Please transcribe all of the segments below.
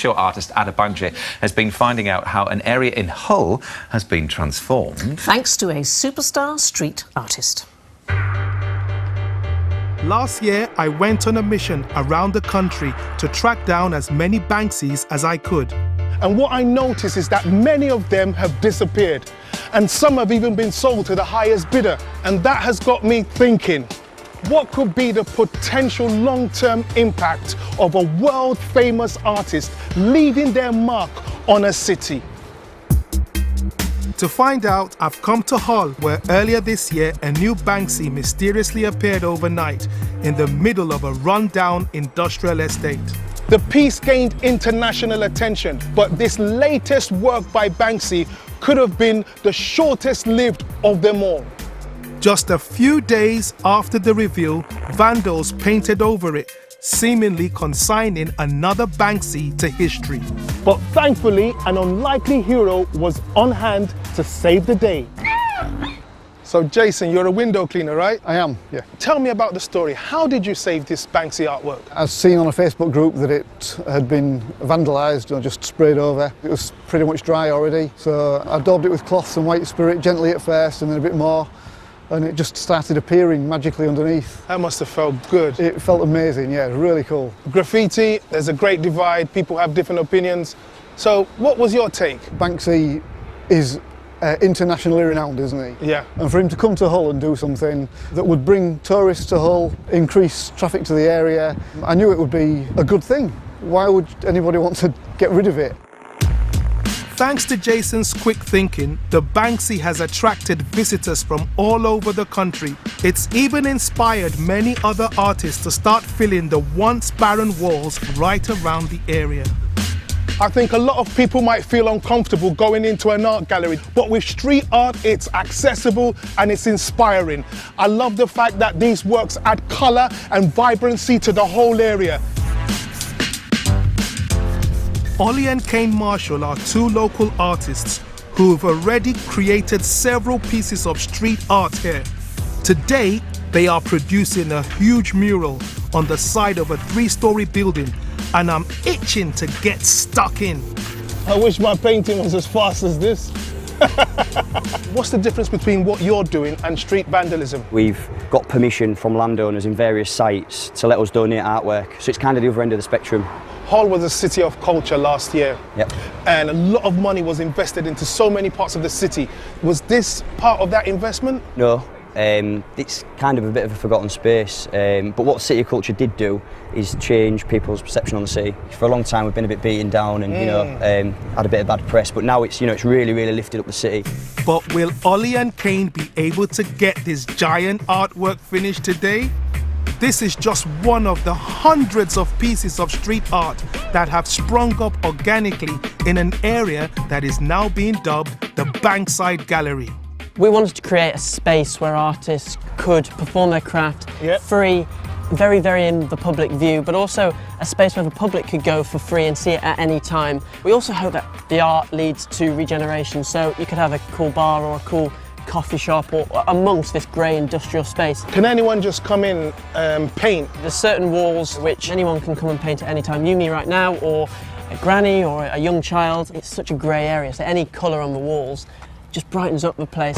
artist Adebanji has been finding out how an area in Hull has been transformed. Thanks to a superstar street artist. Last year, I went on a mission around the country to track down as many Banksys as I could. And what I noticed is that many of them have disappeared. And some have even been sold to the highest bidder. And that has got me thinking, what could be the potential long-term impact of a world-famous artist leaving their mark on a city? To find out, I've come to Hull, where earlier this year a new Banksy mysteriously appeared overnight in the middle of a rundown industrial estate. The piece gained international attention, but this latest work by Banksy could have been the shortest lived of them all. Just a few days after the reveal, vandals painted over it, seemingly consigning another Banksy to history. But thankfully, an unlikely hero was on hand to save the day. So Jason, you're a window cleaner, right? I am, yeah. Tell me about the story. How did you save this Banksy artwork? I've seen on a Facebook group that it had been vandalised or just sprayed over. It was pretty much dry already, so I daubed it with cloths and white spirit gently at first and then a bit more, and it just started appearing magically underneath. That must have felt good. It felt amazing, yeah, really cool. Graffiti, there's a great divide, people have different opinions. So what was your take? Banksy is internationally renowned, isn't he? Yeah. And for him to come to Hull and do something that would bring tourists to Hull, increase traffic to the area, I knew it would be a good thing. Why would anybody want to get rid of it? Thanks to Jason's quick thinking, the Banksy has attracted visitors from all over the country. It's even inspired many other artists to start filling the once barren walls right around the area. I think a lot of people might feel uncomfortable going into an art gallery, but with street art, it's accessible and it's inspiring. I love the fact that these works add colour and vibrancy to the whole area. Paulie and Kane Marshall are two local artists who have already created several pieces of street art here. Today, they are producing a huge mural on the side of a 3-story building, and I'm itching to get stuck in. I wish my painting was as fast as this. What's the difference between what you're doing and street vandalism? We've got permission from landowners in various sites to let us donate artwork, so it's kind of the other end of the spectrum. Hull was a city of culture last year. Yep. And a lot of money was invested into so many parts of the city. Was this part of that investment? No, it's kind of a bit of a forgotten space, but what City of Culture did do is change people's perception on the city. For a long time we've been a bit beaten down and had a bit of bad press, but now it's it's really lifted up the city. But will Ollie and Kane be able to get this giant artwork finished today? This is just one of the hundreds of pieces of street art that have sprung up organically in an area that is now being dubbed the Bankside Gallery. We wanted to create a space where artists could perform their craft free, very in the public view, but also a space where the public could go for free and see it at any time. We also hope that the art leads to regeneration, so you could have a cool bar or a cool coffee shop or amongst this grey industrial space. Can anyone just come in and paint? There's certain walls which anyone can come and paint at any time. You, me right now, or a granny or a young child. It's such a grey area, so any colour on the walls just brightens up the place.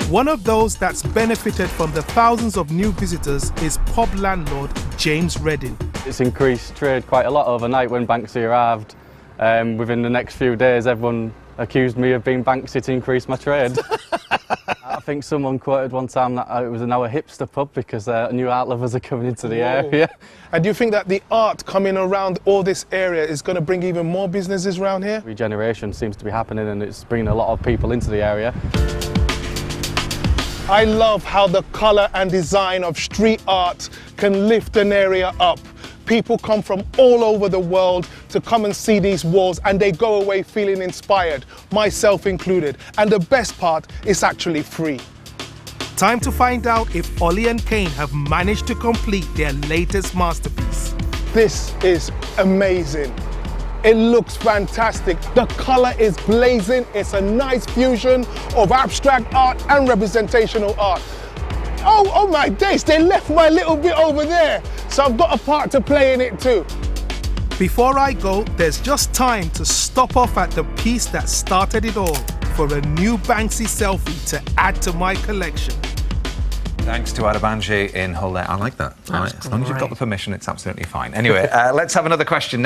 One of those that's benefited from the thousands of new visitors is pub landlord James Redding. It's increased trade quite a lot overnight when Banksy arrived. Within the next few days, everyone accused me of being Banksy to increase my trade. I think someone quoted one time that it was now a hipster pub because new art lovers are coming into the area. And do you think that the art coming around all this area is going to bring even more businesses around here? Regeneration seems to be happening and it's bringing a lot of people into the area. I love how the colour and design of street art can lift an area up. People come from all over the world to come and see these walls and they go away feeling inspired, myself included. And the best part, it's actually free. Time to find out if Ollie and Kane have managed to complete their latest masterpiece. This is amazing. It looks fantastic. The colour is blazing. It's a nice fusion of abstract art and representational art. Oh my days, they left my little bit over there. So I've got a part to play in it too. Before I go, there's just time to stop off at the piece that started it all for a new Banksy selfie to add to my collection. Thanks to Adebanji in Hull there. I like that. That's As long as you've got great. the permission, it's absolutely fine. Anyway, let's have another question now.